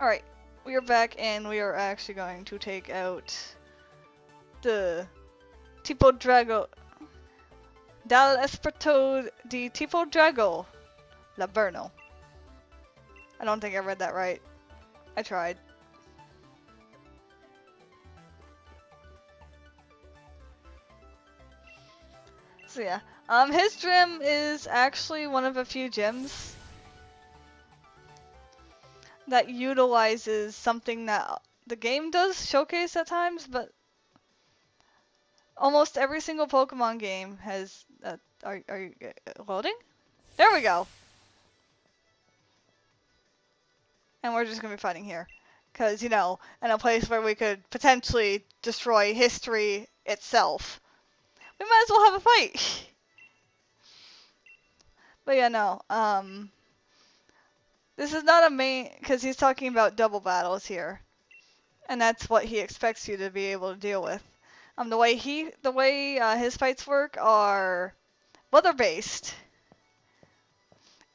Alright, we are back and we are actually going to take out the Tipo Drago. Dal Esperto di Tipo Drago. Laburno. I don't think I read that right. I tried. So yeah, his gym is actually one of a few gyms that utilizes something that the game does showcase at times, but almost every single Pokemon game has. Are you loading? There we go. And we're just gonna be fighting here, because you know, in a place where we could potentially destroy history itself, we might as well have a fight. But yeah, no. This is not a main, because he's talking about double battles here, and that's what he expects you to be able to deal with. The way his fights work are weather based,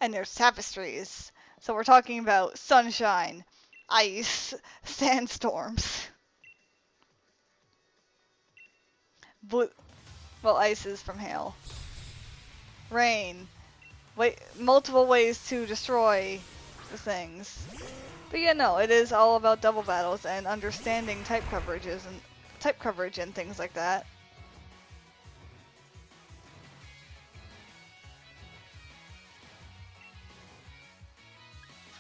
and they're tapestries. So we're talking about sunshine, ice, sandstorms. Well, ice is from hail. Rain. Multiple ways to destroy the things. But yeah, no, it is all about double battles and understanding type coverage and things like that.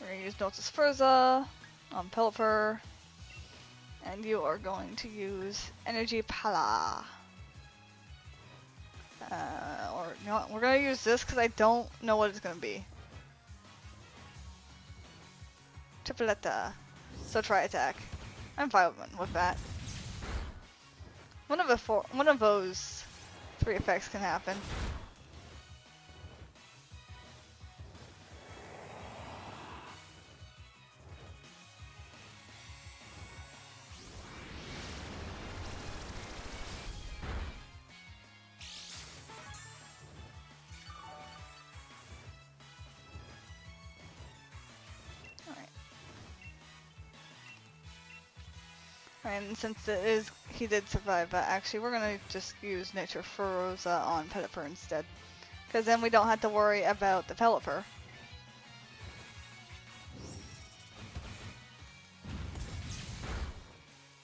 We're gonna use Notice Furza on Pelipper, and you are going to use Energy Pala. Or you know what? We're gonna use this because I don't know what it's gonna be. Tripletta. So try attack. I'm fine with that. One of those three effects can happen. And since he did survive, actually we're gonna just use Nature Furrosa on Pelipper instead. Because then we don't have to worry about the Pelipper.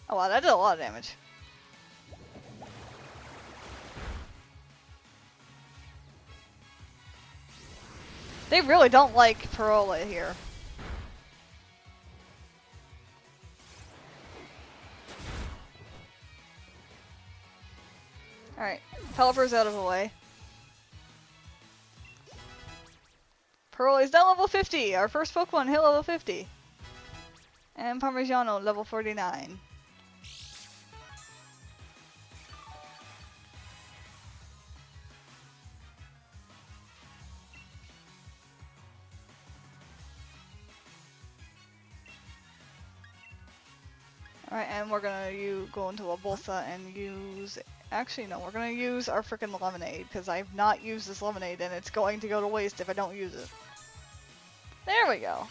Oh wow, that did a lot of damage. They really don't like Parola here. Alright, Pelipper's out of the way. Parola is now level 50! Our first Pokemon hit level 50! And Parmigiano, level 49. Alright, and we're gonna go into a Bolsa and use... Actually, no, we're gonna use our freaking Lemonade, because I've not used this Lemonade, and it's going to go to waste if I don't use it. There we go.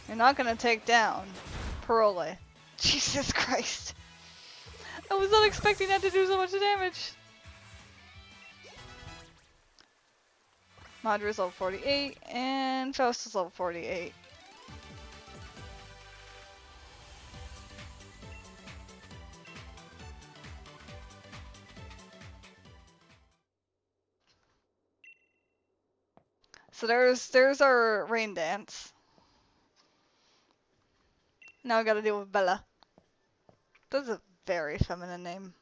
You're not gonna take down Parola. Jesus Christ. I was not expecting that to do so much damage. Madra's level 48, and Faust is level 48. So there's our rain dance. Now I gotta deal with Bella. That's a very feminine name.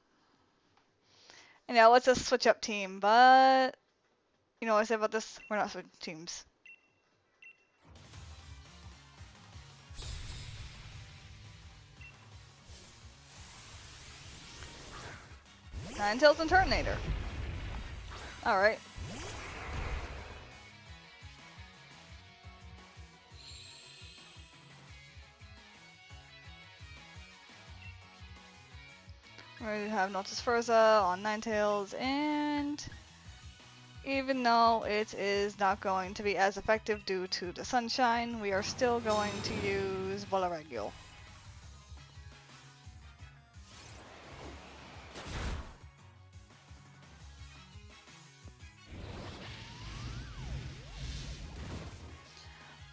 And yeah, let's just switch up team, but you know what I say about this? We're not switching teams. Ninetales and Turtonator. Alright. We're going to have Notice Furza on Ninetales, and even though it is not going to be as effective due to the sunshine, we are still going to use Bolaregio.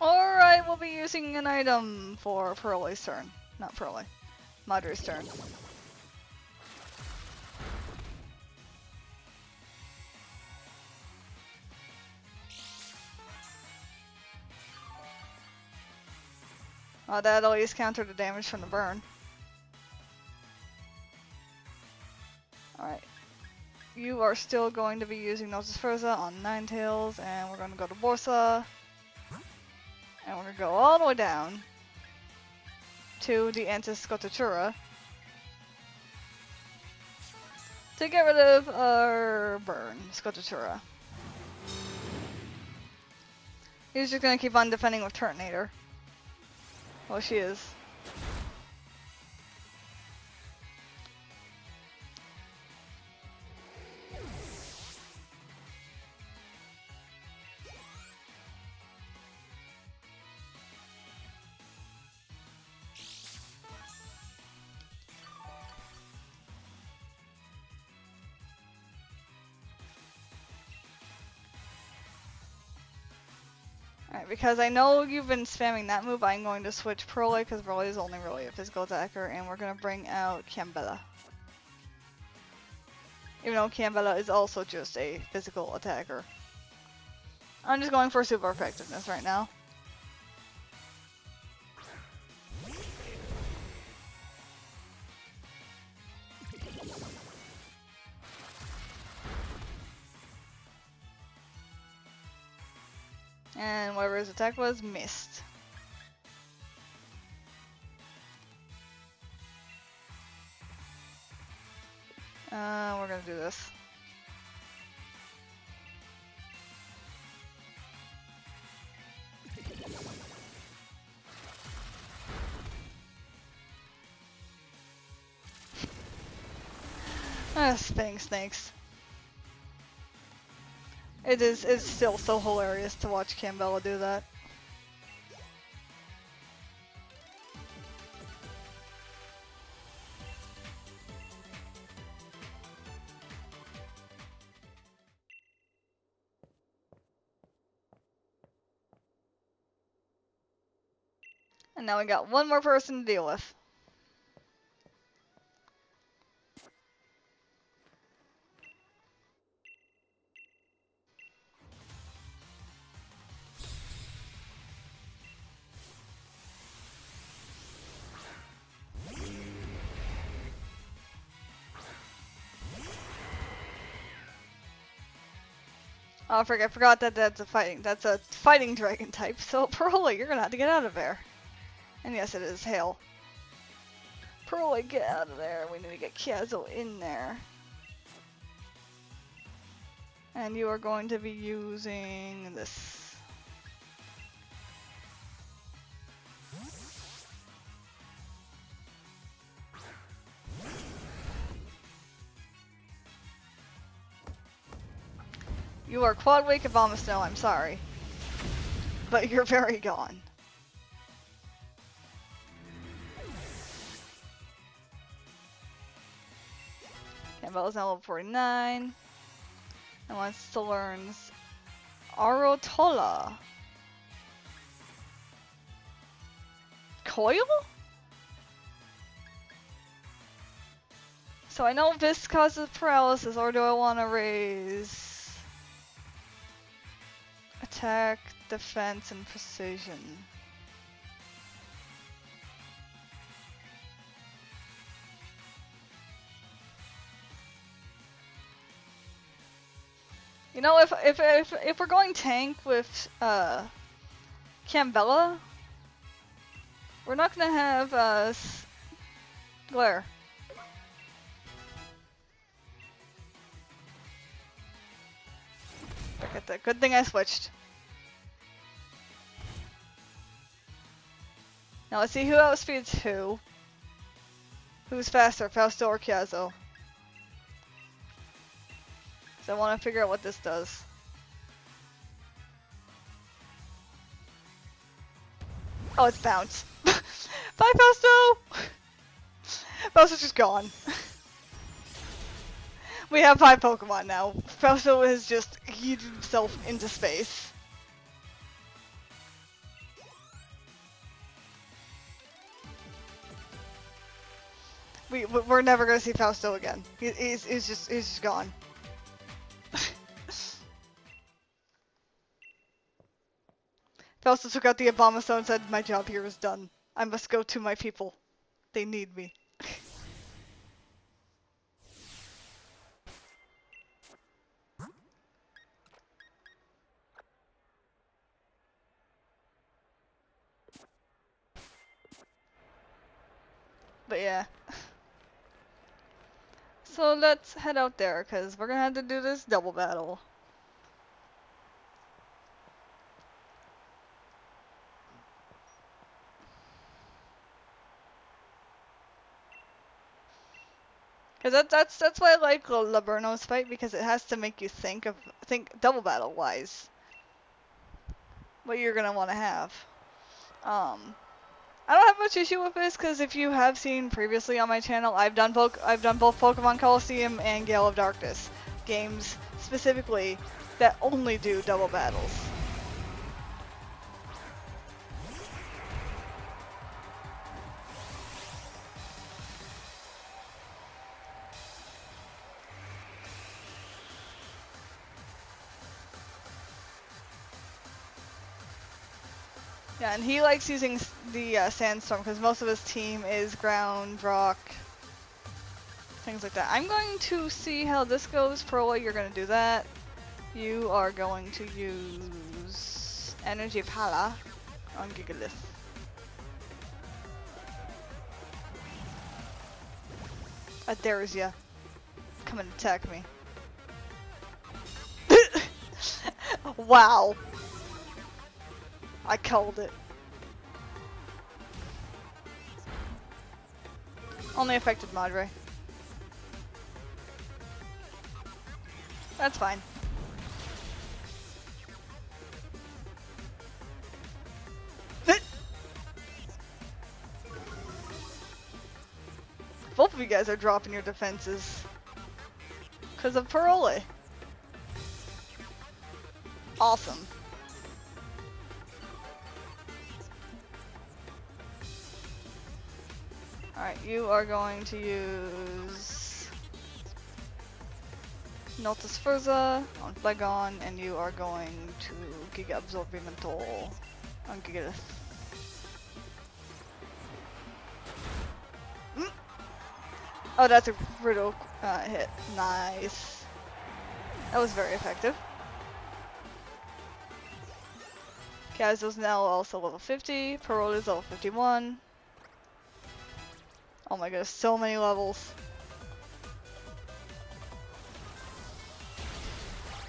Alright, we'll be using an item for Pearly's turn. Not Pearly. Madre's turn. That'll at least counter the damage from the burn. Alright. You are still going to be using Notice Furza on Ninetales, and we're going to go to Borsa. And we're going to go all the way down to the Antiscotatura to get rid of our burn, Scotatura. He's just going to keep on defending with Turtonator. Well, she is. Alright, because I know you've been spamming that move, I'm going to switch Pearly, because Pearly is only really a physical attacker, and we're going to bring out Cambella. Even though Cambella is also just a physical attacker. I'm just going for super effectiveness right now. And whatever his attack was, missed. We're gonna do this. Snakes. It's still so hilarious to watch Cambella do that. And now we got one more person to deal with. Oh, I forgot that that's a fighting dragon type, so Pearly, you're gonna have to get out of there. And yes, it is hail. Pearly, get out of there. We need to get Kiazo in there. And you are going to be using this. You are Quad Wake of Abomasnow, I'm sorry. But you're very gone. Cambella's now level 49. And wants to learn Arotola. Coil? So I know this causes paralysis, or do I want to raise attack, defense, and precision? You know, if we're going tank with Cambella, we're not gonna have Glare. Look at that. Good thing I switched. Now let's see who outspeeds who. Who's faster, Fausto or Chiazo? So I want to figure out what this does. Oh, it's bounce. Bye, Fausto! Fausto's just gone. We have 5 Pokemon now. Fausto has just heated himself into space. We're never gonna see Fausto again. He's just gone. Fausto took out the Abomasnow and said, "My job here is done. I must go to my people. They need me." But yeah. So let's head out there, because we're gonna have to do this double battle. Because that's why I like Laburno's fight, because it has to make you think double battle wise what you're gonna want to have. I don't have much issue with this, because if you have seen previously on my channel, I've done both Pokemon Coliseum and Gale of Darkness games specifically that only do double battles. Yeah, and he likes using the sandstorm because most of his team is ground, rock, things like that. I'm going to see how this goes. Pearl, you're going to do that. You are going to use Energy Pala on Gigalith. There's ya. Come and attack me. Wow. I called it. Only affected Madre. That's fine. Both of you guys are dropping your defenses. Because of Parole. Awesome. Alright, you are going to use Notus Furza on Flegon, and you are going to Giga Absorbing Mental on Gigalith. Oh, that's a brutal hit. Nice. That was very effective. Kazu's now also level 50. Parole is level 51. Oh my goodness, so many levels.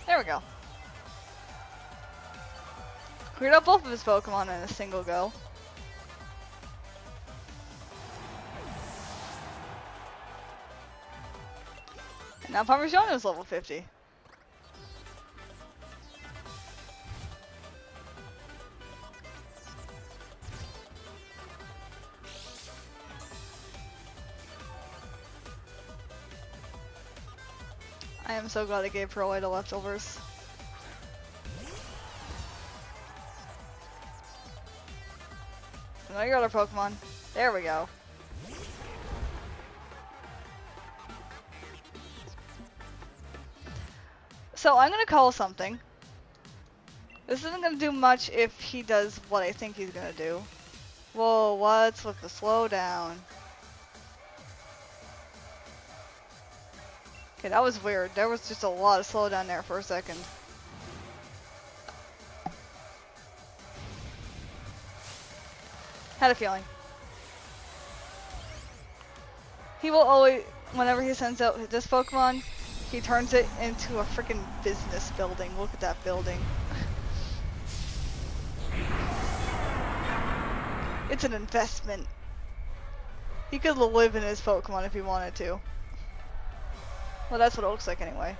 There we go. Cleared up both of his Pokemon in a single go. And now Parmigiano is level 50. I am so glad I gave Pearl the leftovers. Now your other Pokemon. There we go. So I'm gonna call something. This isn't gonna do much if he does what I think he's gonna do. Whoa, what's with the slowdown? Okay, that was weird. There was just a lot of slowdown there for a second. Had a feeling. He will always, whenever he sends out this Pokemon, he turns it into a freaking business building. Look at that building. It's an investment. He could live in his Pokemon if he wanted to. Well, that's what it looks like anyway.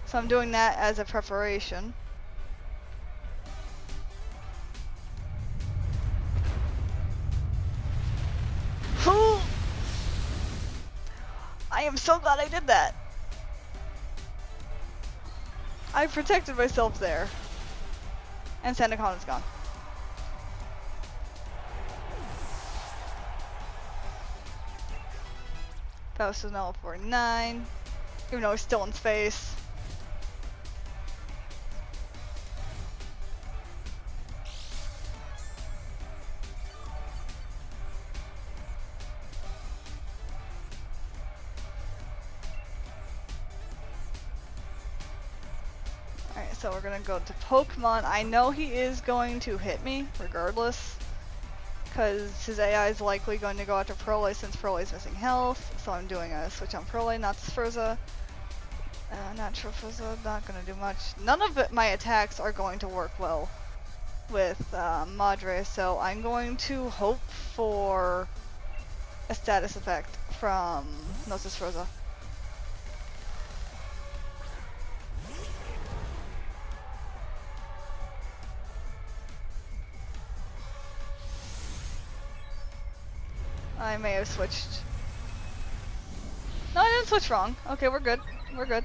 So I'm doing that as a preparation. I am so glad I did that. I protected myself there. And Sandacon's gone. Faust is now at 49. Even though he's still in space. Alright, so we're gonna go to Pokemon. I know he is going to hit me, regardless. Because his AI is likely going to go after Prole since Prole is missing health. So I'm doing a switch on Prole, not Sfurza. Natural Fuzza, not going to do much. None of my attacks are going to work well with Madre, so I'm going to hope for a status effect from Gnosis Froza. I may have switched. No, I didn't switch wrong. Okay, we're good. We're good.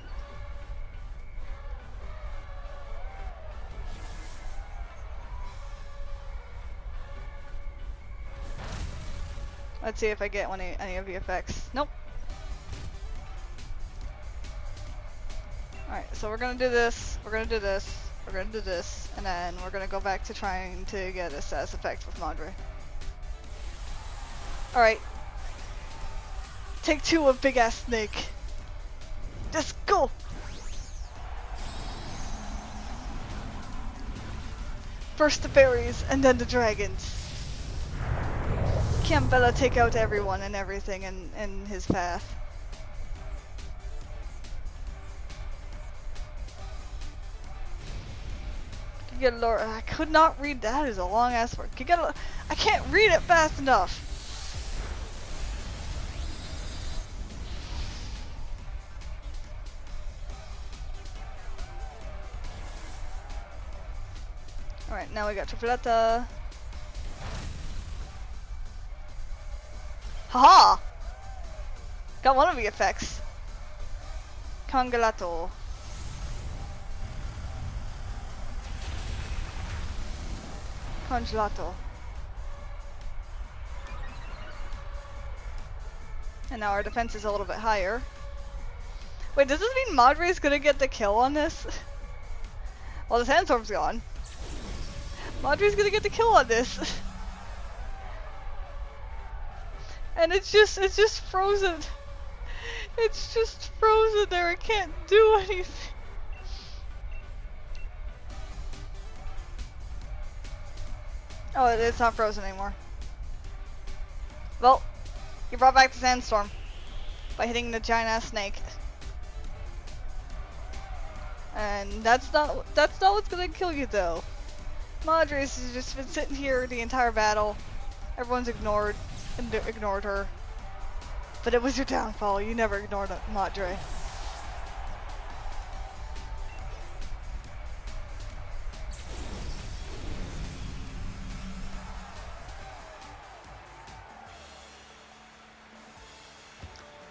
Let's see if I get any of the effects. Nope. Alright, so we're gonna do this, we're gonna do this, we're gonna do this, and then we're gonna go back to trying to get a status effect with Madre. Alright. Take 2 of Big Ass Snake. Just go! First the berries, and then the dragons. Can't Bella take out everyone and everything in his path. You get a lower. I could not read that. Is a long ass word. You get a. I can't read it fast enough. All right, now we got Tripleta. Haha! Got one of the effects. Congelato. Congelato. And now our defense is a little bit higher. Wait, does this mean Madre's gonna get the kill on this? Well, the sandstorm's gone. Madre's gonna get the kill on this. And it's just frozen. It's just frozen there. It can't do anything. Oh, it's not frozen anymore. Well, you brought back the sandstorm by hitting the giant ass snake. And that's not what's gonna kill you though. Madre's has just been sitting here the entire battle. Everyone's ignored her. But it was your downfall. You never ignored Madre.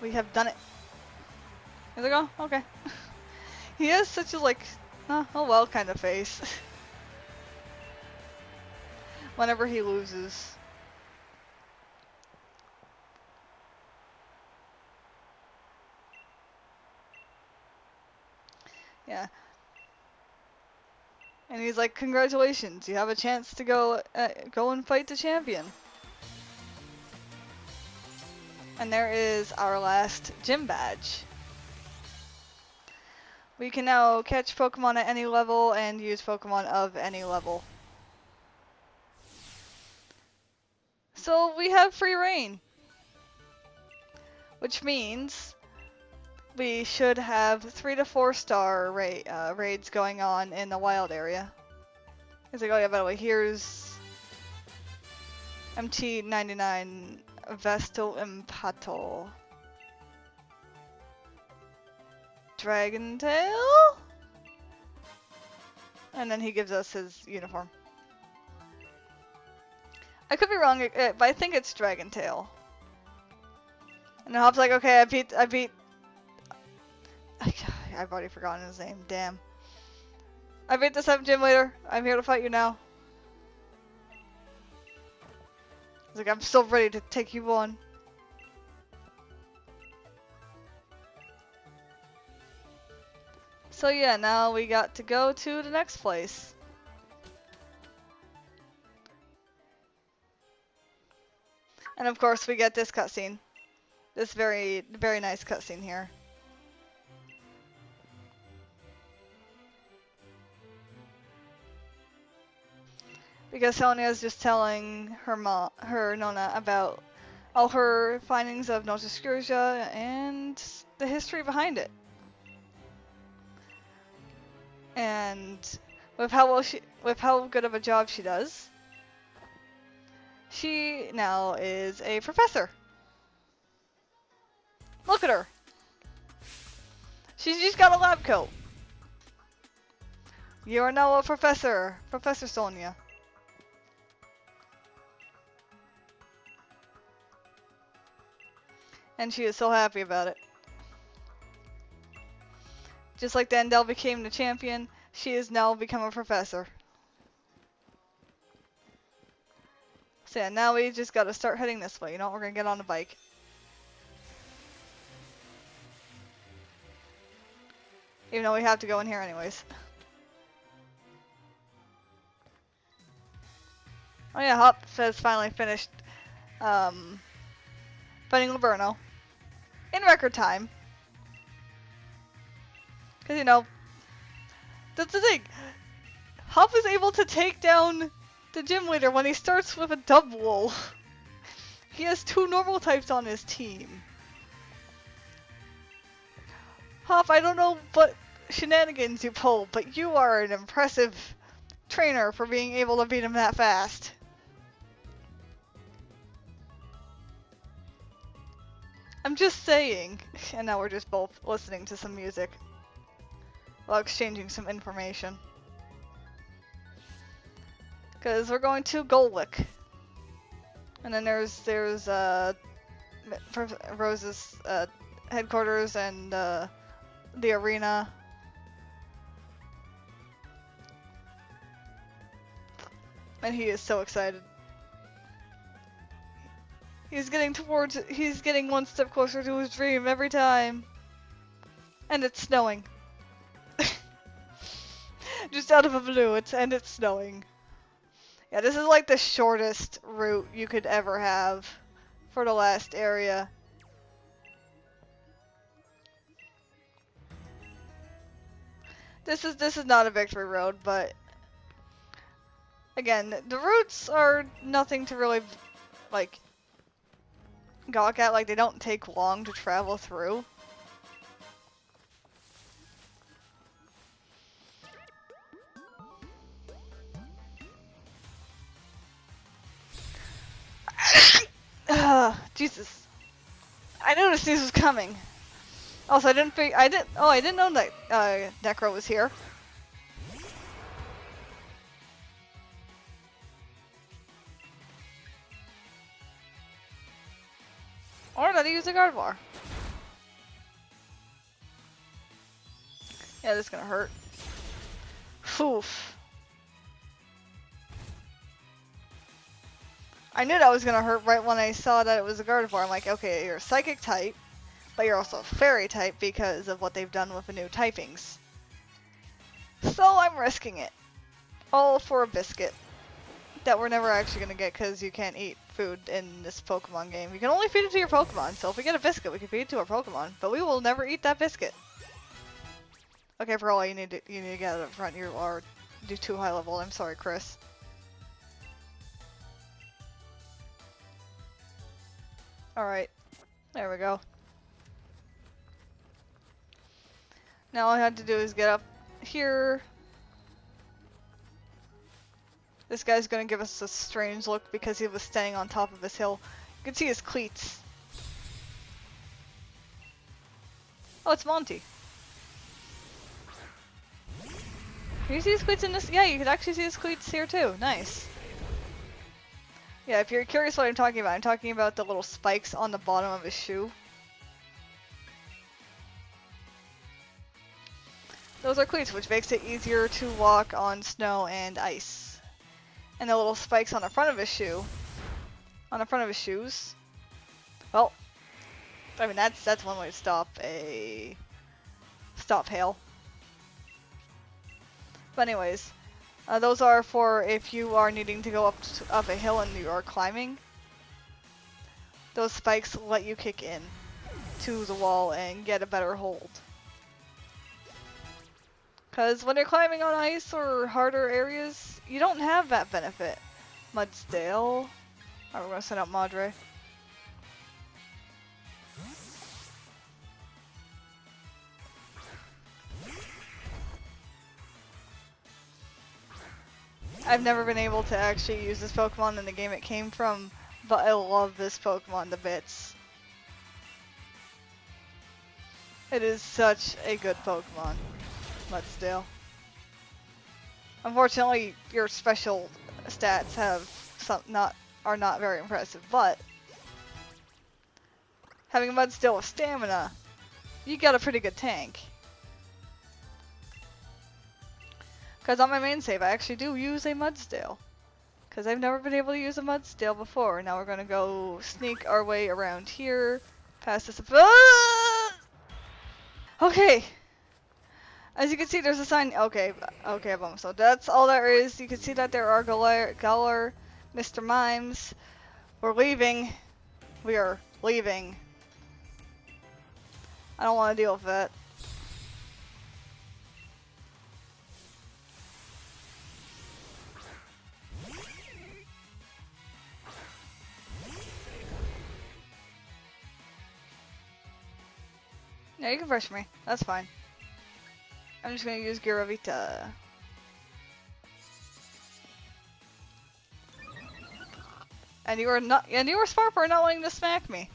We have done it. Here we go? Okay. He has such a like, oh well kind of face. Whenever he loses. Yeah. And he's like, congratulations, you have a chance to go and fight the champion. And there is our last gym badge. We can now catch Pokemon at any level and use Pokemon of any level. So we have free reign. Which means we should have 3 to 4 star raids going on in the wild area. It's like, oh yeah, by the way, here's MT99 Vesto Impato. Dragon Tail? And then he gives us his uniform. I could be wrong, but I think it's Dragon Tail. And Hop's like, okay, I beat... I've already forgotten his name, damn. I beat the 7th gym leader. I'm here to fight you now. He's like, I'm still ready to take you on. So yeah, now we got to go to the next place. And of course we get this cutscene. This very, very nice cutscene here. Because Sonia is just telling her Nona about all her findings of Nota Scourgia and the history behind it. And with how good of a job she does, she now is a professor. Look at her. She's just got a lab coat. You are now a professor, Professor Sonia. And she is so happy about it. Just like Dandel became the champion, she has now become a professor. So yeah, now we just gotta start heading this way. You know, we're gonna get on the bike. Even though we have to go in here anyways. Oh yeah, Hop has finally finished fighting Laburno in record time. Because, you know, that's the thing. Hop is able to take down the gym leader when he starts with a double. He has 2 normal types on his team. Hop, I don't know what shenanigans you pull, but you are an impressive trainer for being able to beat him that fast. I'm just saying. And now we're just both listening to some music while exchanging some information. Because we're going to Golwick. And then there's Rose's headquarters and the arena. And he is so excited. He's getting one step closer to his dream every time. And it's snowing. Just out of the blue, it's snowing. Yeah, this is like the shortest route you could ever have for the last area. This is not a victory road, but again, the routes are nothing to really like gawk at. Like, they don't take long to travel through. Jesus. I knew this news was coming. Also, I didn't know that Necro was here. Or that he used a Gardevoir. Yeah, this is gonna hurt. Oof. I knew that was gonna hurt right when I saw that it was a Gardevoir. I'm like, okay, you're a Psychic type, but you're also a Fairy type because of what they've done with the new typings. So I'm risking it. All for a biscuit. That we're never actually gonna get because you can't eat food in this Pokemon game. You can only feed it to your Pokemon, so if we get a biscuit, we can feed it to our Pokemon. But we will never eat that biscuit. Okay, for all you need to get out up front, you are too high level. I'm sorry, Chris. Alright, there we go. Now all I had to do is get up here. This guy's gonna give us a strange look because he was standing on top of this hill. You can see his cleats. Oh, it's Monty. Can you see his cleats in this? Yeah, you can actually see his cleats here too. Nice. Yeah, if you're curious what I'm talking about the little spikes on the bottom of his shoe. Those are cleats, which makes it easier to walk on snow and ice. And the little spikes on the front of his shoe, on the front of his shoes. Well, I mean that's one way to stop hail. But anyways, those are for if you are needing to go up a hill and you are climbing. Those spikes let you kick in to the wall and get a better hold. Because when you're climbing on ice or harder areas, you don't have that benefit. Mudsdale. Alright, we're gonna send out Madre. I've never been able to actually use this Pokemon in the game it came from, but I love this Pokemon to bits. It is such a good Pokemon, Mudsdale. Unfortunately, your special stats are not very impressive, but having a Mudsdale with stamina, you got a pretty good tank. Because on my main save, I actually do use a Mudsdale. Because I've never been able to use a Mudsdale before. Now we're going to go sneak our way around here. Past this. Okay. As you can see, there's a sign. Okay, so that's all there is. You can see that there are Galar, Mr. Mimes. We're leaving. We are leaving. I don't want to deal with that. Yeah, you can rush me. That's fine. I'm just gonna use Giravita. And you were smart for not wanting to smack me.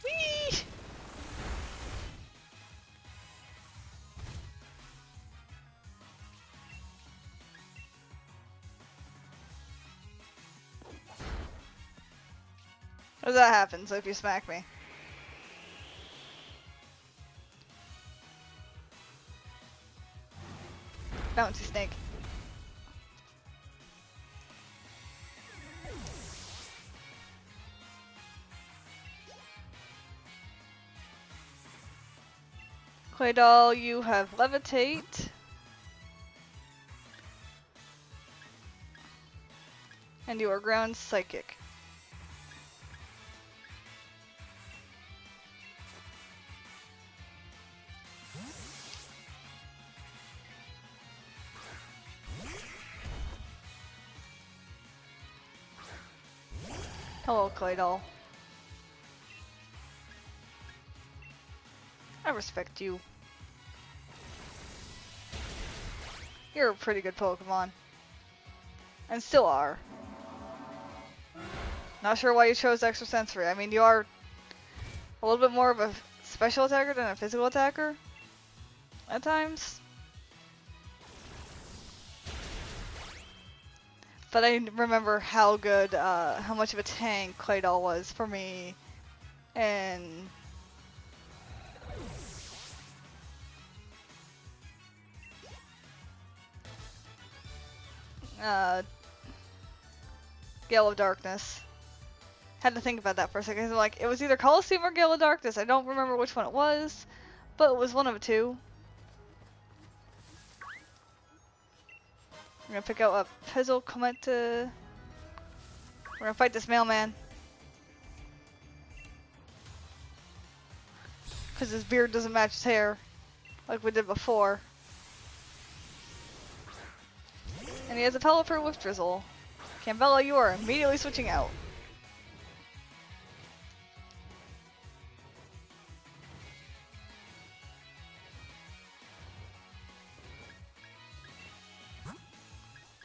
Whee! What does that happen? So if you smack me. Bouncy snake. Claydol, you have levitate. And you are ground psychic. Hello, Claydol. I respect you. You're a pretty good Pokemon. And still are. Not sure why you chose Extrasensory. I mean, you are a little bit more of a special attacker than a physical attacker at times. But I remember how good, how much of a tank Claydol was for me, and Gale of Darkness. Had to think about that for a second. Like, it was either Coliseum or Gale of Darkness. I don't remember which one it was, but it was one of the two. We're gonna pick out a Pezzel Cometa. We're gonna fight this mailman. Because his beard doesn't match his hair, like we did before. And he has a Pelipper with Drizzle. Campbella, you are immediately switching out.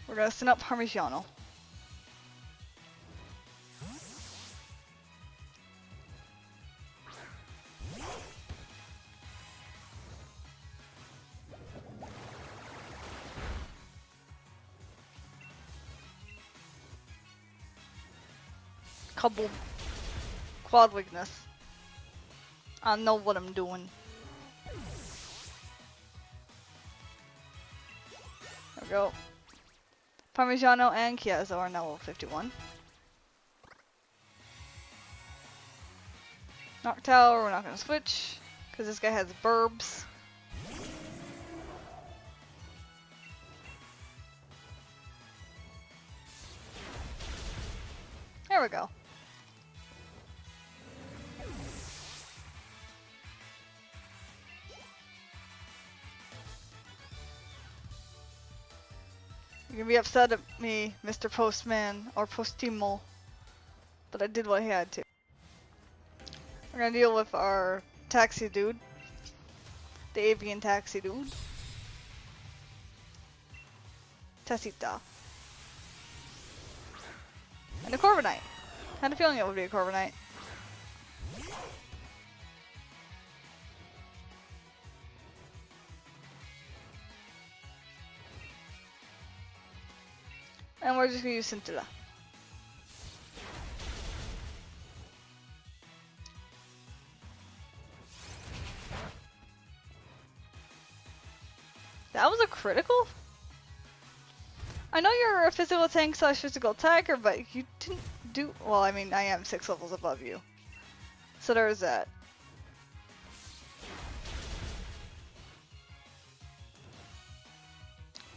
We're gonna send up Parmigiano. Kaboom. Quad weakness. I know what I'm doing. There we go. Parmigiano and Chiazo are now level 51. Noctowl, we're not going to switch, because this guy has burbs. There we go. You can be upset at me, Mr. Postman, or Postimo, but I did what I had to. We're gonna deal with our taxi dude. The avian taxi dude. Tacita. And a Corviknight. Had a feeling it would be a Corviknight. And we're just gonna use Scintilla. That was a critical? I know you're a physical tank / physical attacker, but you didn't do... Well, I mean, I am 6 levels above you. So there's that.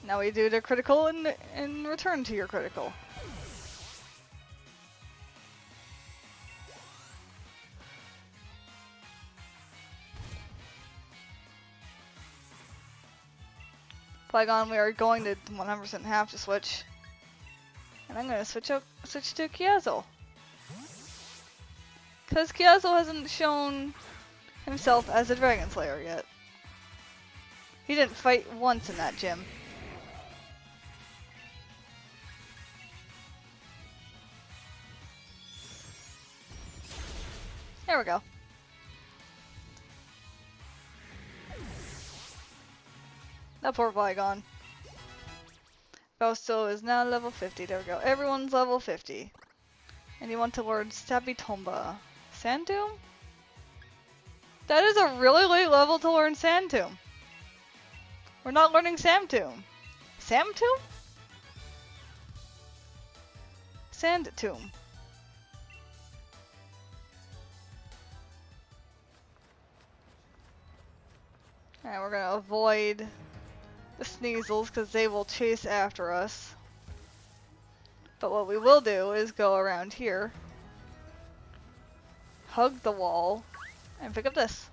Now we do the critical in return to your critical. Flygon, we are going to 100% have to switch. And I'm going to switch to Chiazo. Because Chiazo hasn't shown himself as a Dragon Slayer yet. He didn't fight once in that gym. There we go. That poor Flygon. Fausto is now level 50. There we go. Everyone's level 50. And you want to learn Stabitomba. Sand Tomb? That is a really late level to learn Sand Tomb. We're not learning Sand Tomb. Sam Tomb? Sand Tomb. Alright, we're gonna avoid the Sneasels because they will chase after us. But what we will do is go around here, hug the wall, and pick up this.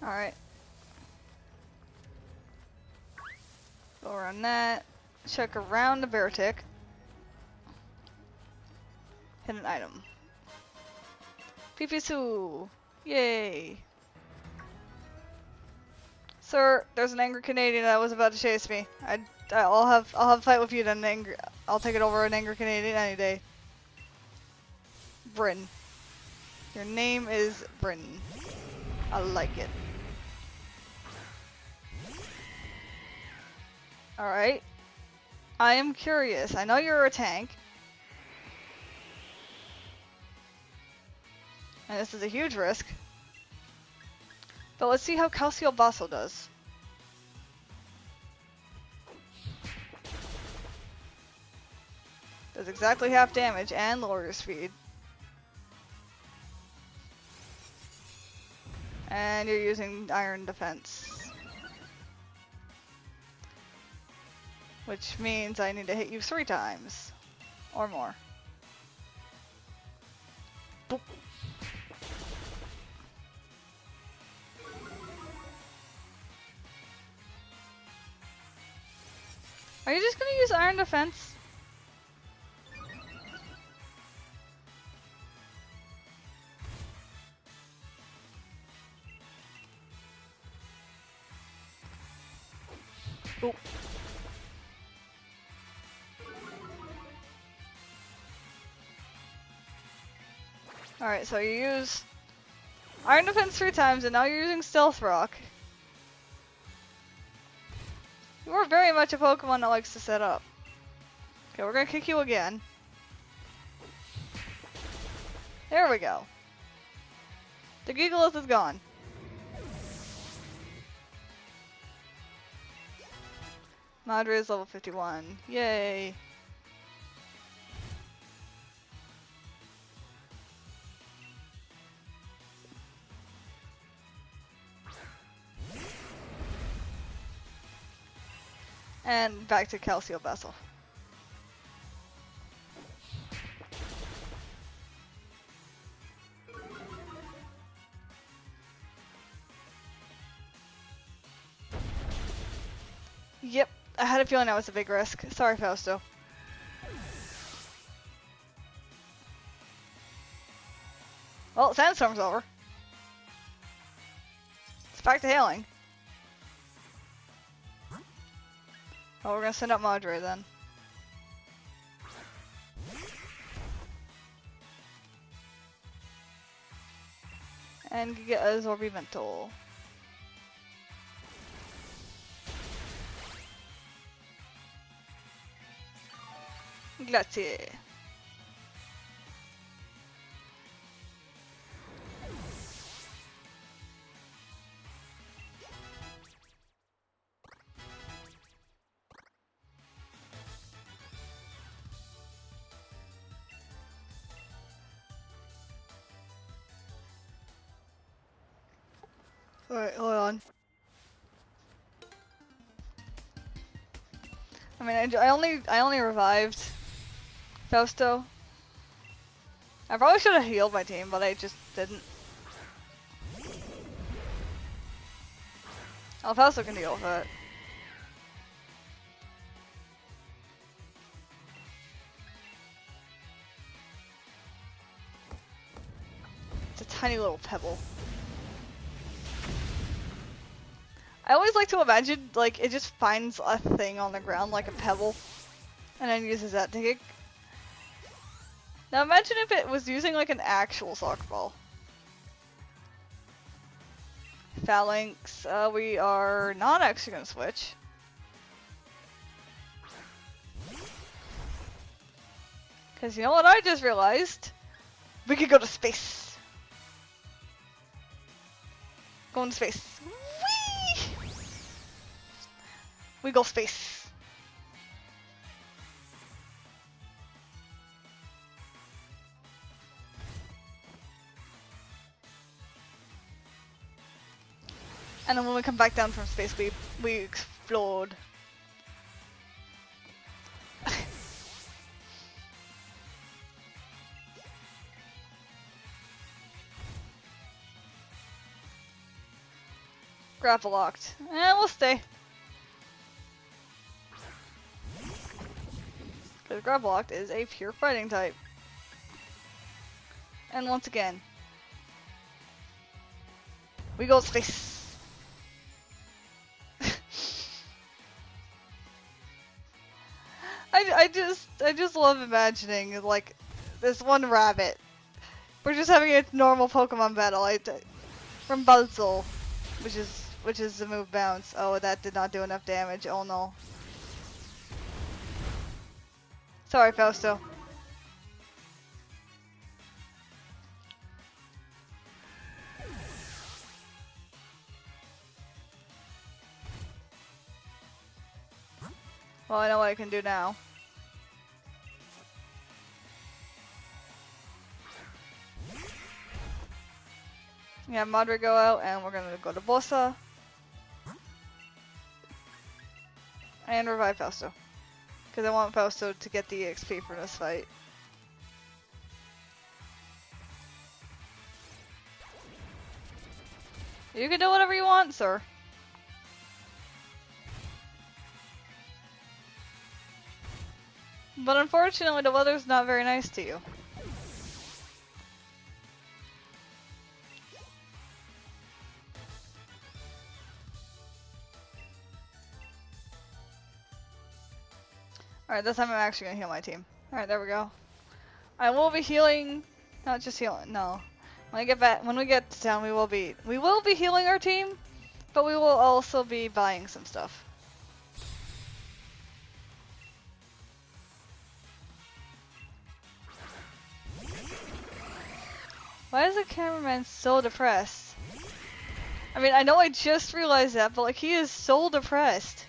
Alright. Go around that, check around the Beartic, hit an item. Pipisu! Yay! Sir, there's an angry Canadian that was about to chase me. I'll have a fight with you then. I'll take it over an angry Canadian any day. Bryn. Your name is Bryn. I like it. Alright. I am curious. I know you're a tank. And this is a huge risk. But let's see how Calcio Basso does. Does exactly half damage and lower your speed. And you're using Iron Defense. Which means I need to hit you 3 times. Or more. Boop. Are you just gonna use Iron Defense? Oh. Alright, so you use Iron Defense 3 times and now you're using Stealth Rock. You are very much a Pokemon that likes to set up. Okay, we're gonna kick you again. There we go. The Gigalith is gone. Madre is level 51. Yay. And back to Calcio Vessel. Yep, I had a feeling that was a big risk. Sorry, Fausto. Well, sandstorm's over. It's back to hailing. Oh, we're gonna send up Madre then. And get a Zorbimental. Grazie. Alright, hold on. I mean, I only revived Fausto. I probably should have healed my team, but I just didn't. Oh, Fausto can deal with it. It's a tiny little pebble. I always like to imagine, like, it just finds a thing on the ground, like a pebble, and then uses that to kick. Now imagine if it was using, like, an actual soccer ball. Phalanx, we are not actually gonna switch. Because you know what I just realized? We could go to space. Go into space. We go space. And then when we come back down from space, we explode. Grapple locked. We'll stay. Because grapple locked is a pure fighting type. And once again, we go space. I just love imagining like this one rabbit. We're just having a normal Pokemon battle. From Buzzle, which is the move bounce. Oh, that did not do enough damage. Oh no. Sorry, Fausto. Well, I know what I can do now. We have Madre go out, and we're gonna go to Bossa. And revive Fausto. Because I want Fausto to get the XP for this fight. You can do whatever you want, sir. But unfortunately, the weather's not very nice to you. Alright, this time I'm actually gonna heal my team. Alright, there we go. I will be healing, not just healing, no. When we get to town, we will be healing our team, but we will also be buying some stuff. Why is the cameraman so depressed? I mean, I know I just realized that, but like, he is so depressed.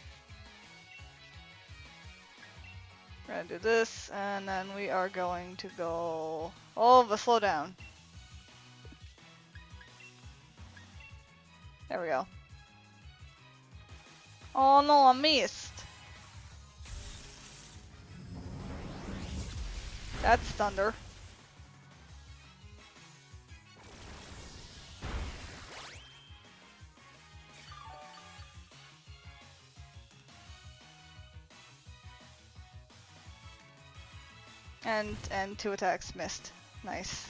We're gonna do this, and then we are going to go... Oh, but slow down. There we go. Oh no, I missed. That's thunder. And 2 attacks missed. Nice.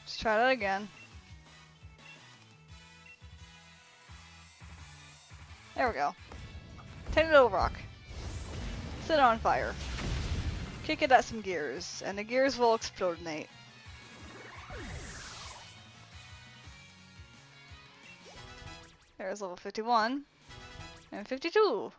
Let's try that again. There we go. Tiny little rock. Set it on fire. Kick it at some gears, and the gears will explodinate. There's level 51 and 52.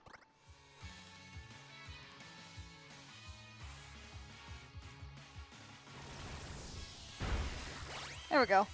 There we go.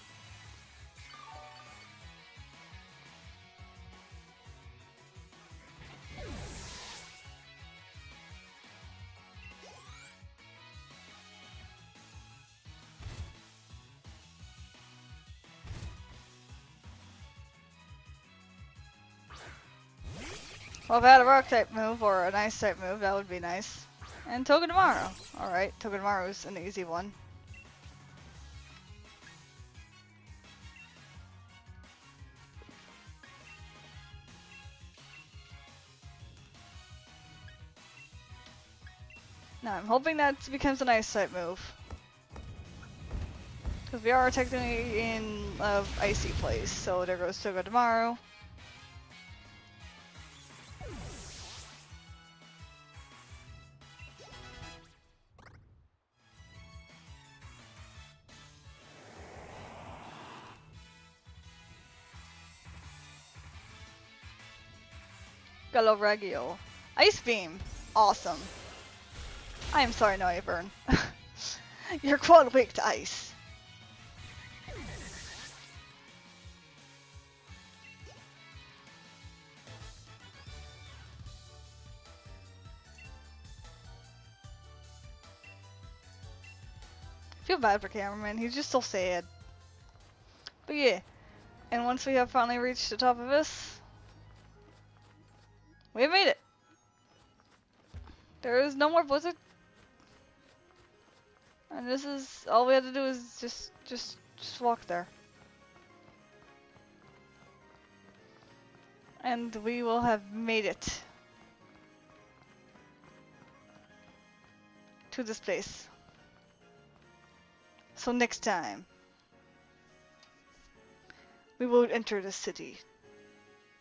Well, if I had a rock type move or an ice type move, that would be nice. And Togedemaru. Alright, Togedemaru's an easy one. Now I'm hoping that becomes an ice type move. Because we are technically in icy place, so there goes Togedemaru. Galoregio. Ice Beam. Awesome. I am sorry, no, Burn. You're quite weak to ice. I feel bad for Cameraman, he's just so sad. But yeah, and once we have finally reached the top of this, we have made it. There is no more blizzard. And this is, all we have to do is just walk there. And we will have made it to this place. So next time, we will enter the city